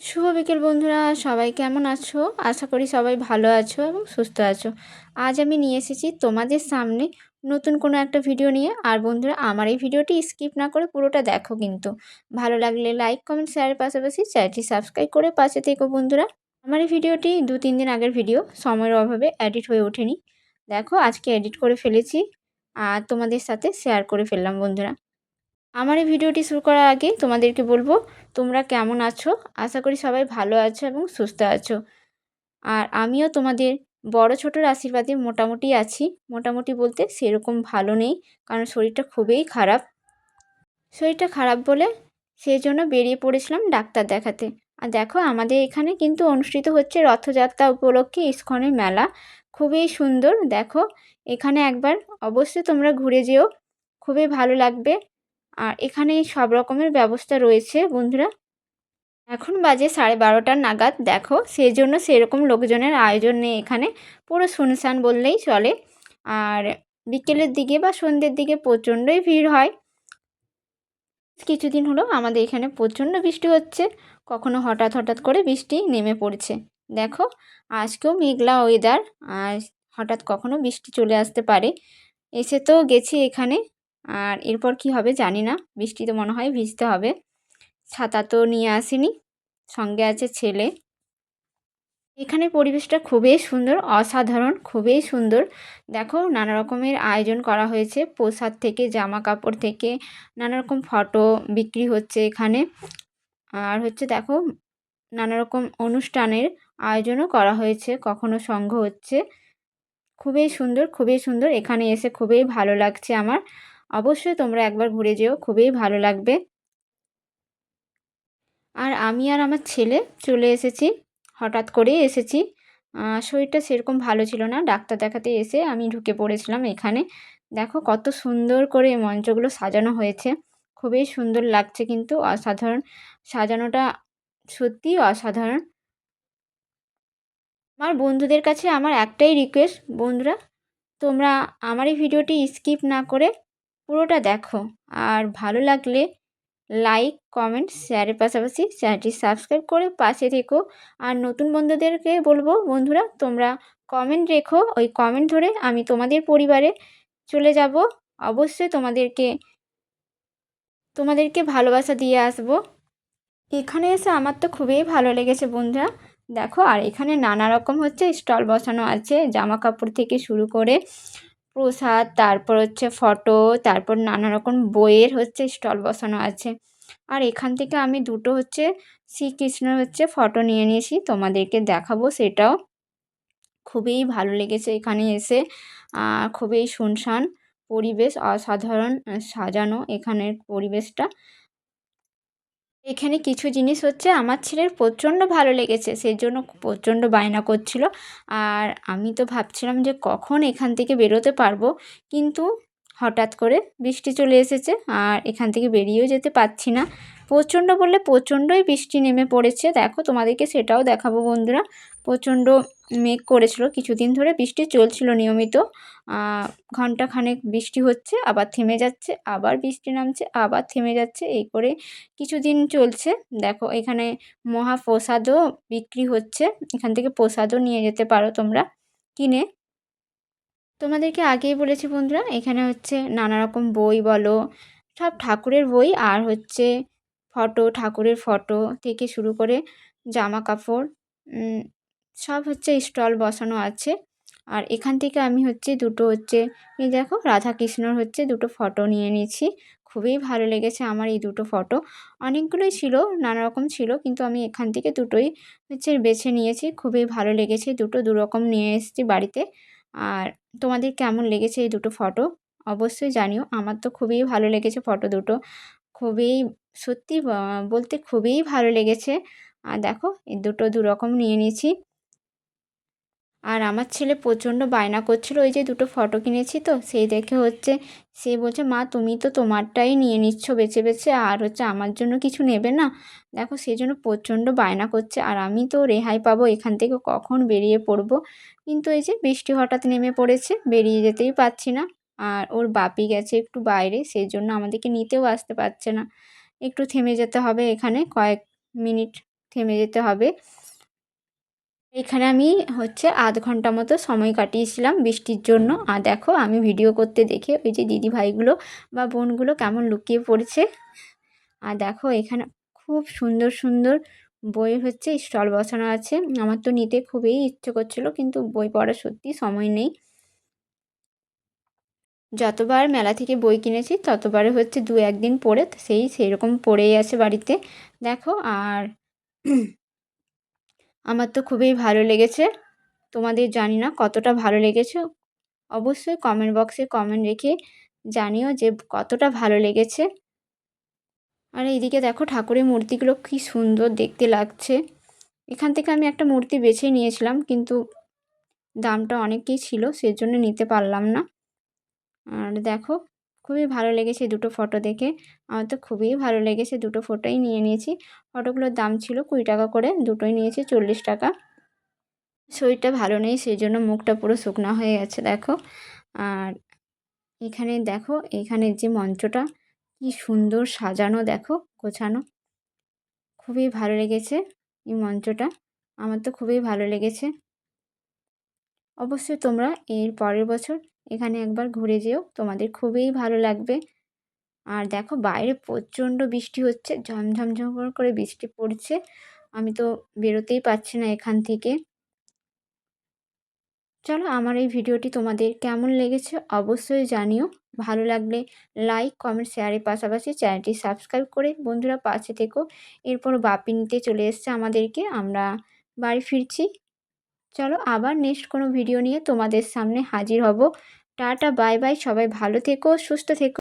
শুভ বিকেল বন্ধুরা, সবাই কেমন আছো? আশা করি সবাই ভালো আছো এবং সুস্থ আছো। আজ আমি নিয়ে এসেছি তোমাদের সামনে নতুন কোনো একটা ভিডিও নিয়ে। আর বন্ধুরা, আমার এই ভিডিওটি স্কিপ না করে পুরোটা দেখো কিন্তু। ভালো লাগলে লাইক, কমেন্ট, শেয়ারের পাশাপাশি চ্যানেলটি সাবস্ক্রাইব করে পাশে থেকো বন্ধুরা। আমার এই ভিডিওটি 2-3 দিন আগের ভিডিও, সময়ের অভাবে এডিট হয়ে ওঠেনি। দেখো আজকে এডিট করে ফেলেছি আর তোমাদের সাথে শেয়ার করে ফেললাম বন্ধুরা। আমার এই ভিডিওটি শুরু করার আগে তোমাদেরকে বলবো, তোমরা কেমন আছো? আশা করি সবাই ভালো আছো এবং সুস্থ আছো। আর আমিও তোমাদের বড় ছোটোর আশীর্বাদে মোটামুটি আছি। মোটামুটি বলতে সেরকম ভালো নেই, কারণ শরীরটা খুবই খারাপ। শরীরটা খারাপ বলে সেই জন্য বেরিয়ে পড়েছিলাম ডাক্তার দেখাতে। আর দেখো, আমাদের এখানে কিন্তু অনুষ্ঠিত হচ্ছে রথযাত্রা উপলক্ষে ইস্কনের মেলা। খুবই সুন্দর। দেখো, এখানে একবার অবশ্যই তোমরা ঘুরে যেও, খুবই ভালো লাগবে। আর এখানে সব রকমের ব্যবস্থা রয়েছে বন্ধুরা। এখন বাজে 12:30 নাগাদ। দেখো, সেজন্য সেরকম লোকজনের আয়োজন নেই এখানে। পুরো শুনশান বললেই চলে। আর বিকেলের দিকে বা সন্ধ্যের দিকে প্রচণ্ডই ভিড় হয়। কিছুদিন হলো আমাদের এখানে প্রচণ্ড বৃষ্টি হচ্ছে। কখনো হঠাৎ হঠাৎ করে বৃষ্টি নেমে পড়ছে। দেখো, আজকেও মেঘলা ওয়েদার। আর হঠাৎ কখনো বৃষ্টি চলে আসতে পারে। এসে তো গেছি এখানে। আর এরপর কি হবে জানি না। বৃষ্টিতে মনে হয় ভিজতে হবে। ছাতা তো নিয়ে আসিনি, সঙ্গে আছে ছেলে। এখানে পরিবেশটা খুবই সুন্দর, অসাধারণ, খুবই সুন্দর। দেখো, নানা রকমের আয়োজন করা হয়েছে, প্রসাদ থেকে জামা কাপড় থেকে নানা রকম ফটো বিক্রি হচ্ছে এখানে। আর হচ্ছে দেখো, নানা রকম অনুষ্ঠানের আয়োজনও করা হয়েছে, কখনো সংঘ হচ্ছে। খুবই সুন্দর, খুবই সুন্দর। এখানে এসে খুবই ভালো লাগছে আমার। অবশ্যই তোমরা একবার ঘুরে যেও, খুবই ভালো লাগবে। আর আমি আর আমার ছেলে চলে এসেছি, হঠাৎ করেই এসেছি। শরীরটা সেরকম ভালো ছিল না। ডাক্তার দেখাতে এসে আমি ঢুকে পড়েছিলাম এখানে। দেখো কত সুন্দর করে মঞ্চগুলো সাজানো হয়েছে। খুবই সুন্দর লাগছে কিন্তু, অসাধারণ। সাজানোটা সত্যিই অসাধারণ। আমার বন্ধুদের কাছে আমার একটাই রিকোয়েস্ট, বন্ধুরা তোমরা আমার এই ভিডিওটি স্কিপ না করে পুরোটা দেখো। আর ভালো লাগলে লাইক, কমেন্ট, শেয়ারের পাশাপাশি চ্যানেলটি সাবস্ক্রাইব করে পাশে থেকো। আর নতুন বন্ধুদেরকে বলবো, বন্ধুরা তোমরা কমেন্ট রেখো। ওই কমেন্ট ধরে আমি তোমাদের পরিবারে চলে যাব। অবশ্যই তোমাদেরকে ভালোবাসা দিয়ে আসবো। এখানে এসে আমার তো খুবই ভালো লেগেছে বন্ধুরা। দেখো, আর এখানে নানা রকম হচ্ছে স্টল বসানো আছে, জামা কাপড় থেকে শুরু করে প্রসাদ, তারপর হচ্ছে ফটো, তারপর নানা রকম বইয়ের হচ্ছে স্টল বসানো আছে। আর এখান থেকে আমি দুটো হচ্ছে শ্রীকৃষ্ণর হচ্ছে ফটো নিয়ে নিয়েছি, তোমাদেরকে দেখাবো সেটাও। খুবই ভালো লেগেছে এখানে এসে। খুবই শুনশান পরিবেশ, অসাধারণ সাজানো এখানের পরিবেশটা। এখানে কিছু জিনিস হচ্ছে আমার ছেলের প্রচণ্ড ভালো লেগেছে, সেই জন্য প্রচণ্ড বায়না করছিল। আর আমি তো ভাবছিলাম যে কখন এখান থেকে বেরোতে পারবো, কিন্তু হঠাৎ করে বৃষ্টি চলে এসেছে আর এখান থেকে বেরিয়েও যেতে পারছি না। প্রচণ্ড বললে প্রচণ্ডই বৃষ্টি নেমে পড়েছে। দেখো, তোমাদেরকে সেটাও দেখাবো বন্ধুরা। প্রচণ্ড মেঘ করেছিল, কিছুদিন ধরে বৃষ্টি চলছিল নিয়মিত। ঘণ্টাখানেক বৃষ্টি হচ্ছে, আবার থেমে যাচ্ছে, আবার বৃষ্টি নামছে, আবার থেমে যাচ্ছে, এই করে কিছুদিন চলছে। দেখো, এখানে মহাপ্রসাদও বিক্রি হচ্ছে। এখান থেকে প্রসাদও নিয়ে যেতে পারো তোমরা কিনে। তোমাদেরকে আগেই বলেছি বন্ধুরা, এখানে হচ্ছে নানা রকম বই বলো, সব ঠাকুরের বই, আর হচ্ছে ফটো, ঠাকুরের ফটো থেকে শুরু করে জামা কাপড়, সব হচ্ছে স্টল বসানো আছে। আর এখান থেকে আমি হচ্ছে দুটো হচ্ছে, এই দেখো রাধা কৃষ্ণর হচ্ছে দুটো ফটো নিয়ে নিয়েছি। খুবই ভালো লেগেছে আমার এই দুটো ফটো। অনেকগুলোই ছিল, নানা রকম ছিল, কিন্তু আমি এখান থেকে দুটোই হচ্ছে বেছে নিয়েছি। খুবই ভালো লেগেছে দুটো, দুরকম নিয়ে এসেছি বাড়িতে। আর তোমাদের কেমন লেগেছে এই দুটো ফটো অবশ্যই জানিও। আমার তো খুবই ভালো লেগেছে ফটো দুটো। খুবই, সত্যি বলতে খুবই ভালো লেগেছে। আর দেখো, এই দুটো দুরকম নিয়ে নিয়েছি। আর আমার ছেলে প্রচণ্ড বায়না করছিল, ওই যে দুটো ফটো কিনেছি তো সেই দেখে হচ্ছে সে বলছে, মা তুমি তো তোমারটাই নিয়ে নিচ্ছ বেছে বেছে, আর হচ্ছে আমার জন্য কিছু নেবে না? দেখো, সেই জন্য প্রচণ্ড বায়না করছে। আর আমি তো রেহাই পাবো এখান থেকে, কখন বেরিয়ে পড়বো। কিন্তু এই যে বৃষ্টি হঠাৎ নেমে পড়েছে, বেরিয়ে যেতেই পারছি না। আর ওর বাপি গেছে একটু বাইরে, সেই জন্য আমাদেরকে নিতেও আসতে পারছে না। একটু থেমে যেতে হবে এখানে কয়েক মিনিট থেমে যেতে হবে। এখানে আমি হচ্ছে আধ ঘন্টা মতো সময় কাটিয়েছিলাম বৃষ্টির জন্য। আর দেখো আমি ভিডিও করতে দেখে ওই যে দিদিভাইগুলো বা বোনগুলো কেমন লুকিয়ে পড়েছে। আর দেখো এখানে খুব সুন্দর সুন্দর বই হচ্ছে স্টল বসানো আছে। আমার তো নিতে খুবই ইচ্ছে করছিল, কিন্তু বই পড়ার সত্যিই সময় নেই। যতবার মেলা থেকে বই কিনেছি ততবারে হচ্ছে 2-1 দিন পড়ে সেইরকম পড়েই আছে বাড়িতে। দেখো আর আমার তো খুবই ভালো লেগেছে। তোমাদের জানি না কতটা ভালো লেগেছে। অবশ্যই কমেন্ট বক্সে কমেন্ট রেখে জানিও যে কতটা ভালো লেগেছে। আর এইদিকে দেখো ঠাকুরের মূর্তিগুলো কি সুন্দর দেখতে লাগছে। এখান থেকে আমি একটা মূর্তি বেছে নিয়েছিলাম, কিন্তু দামটা অনেকই ছিল, সেজন্য নিতে পারলাম না। আর দেখো খুবই ভালো লেগেছে দুটো ফটো দেখে। আমার তো খুবই ভালো লেগেছে, দুটো ফটোই নিয়ে নিয়েছি। ফটোগুলোর দাম ছিল 20 টাকা করে, দুটোই নিয়েছি 40 টাকা। শরীরটা ভালো নেই, সেই জন্য মুখটা পুরো শুকনা হয়ে গেছে দেখো। আর এখানে দেখো এখানের যে মঞ্চটা কি সুন্দর সাজানো, দেখো গোছানো, খুবই ভালো লেগেছে এই মঞ্চটা। আমার তো খুবই ভালো লেগেছে। অবশ্যই তোমরা এর পরের বছর এখানে একবার ঘুরে যেও, তোমাদের খুবই ভালো লাগবে। আর দেখো বাইরে প্রচণ্ড বৃষ্টি হচ্ছে, ঝমঝম ঝমঝম করে বৃষ্টি পড়ছে। আমি তো বেরোতেই পারছি না এখান থেকে। চলো আমার এই ভিডিওটি তোমাদের কেমন লেগেছে অবশ্যই জানিও। ভালো লাগলে লাইক, কমেন্ট, শেয়ারের পাশাপাশি চ্যানেলটি সাবস্ক্রাইব করে বন্ধুরা পাশে থেকো। এরপর বাপি নিতে চলে এসছে আমাদেরকে, আমরা বাড়ি ফিরছি। চলো আবার নেক্সট কোনো ভিডিও নিয়ে তোমাদের সামনে হাজির হব। টাটা, বাই বাই, সবাই ভালো থেকো, সুস্থ থেকো।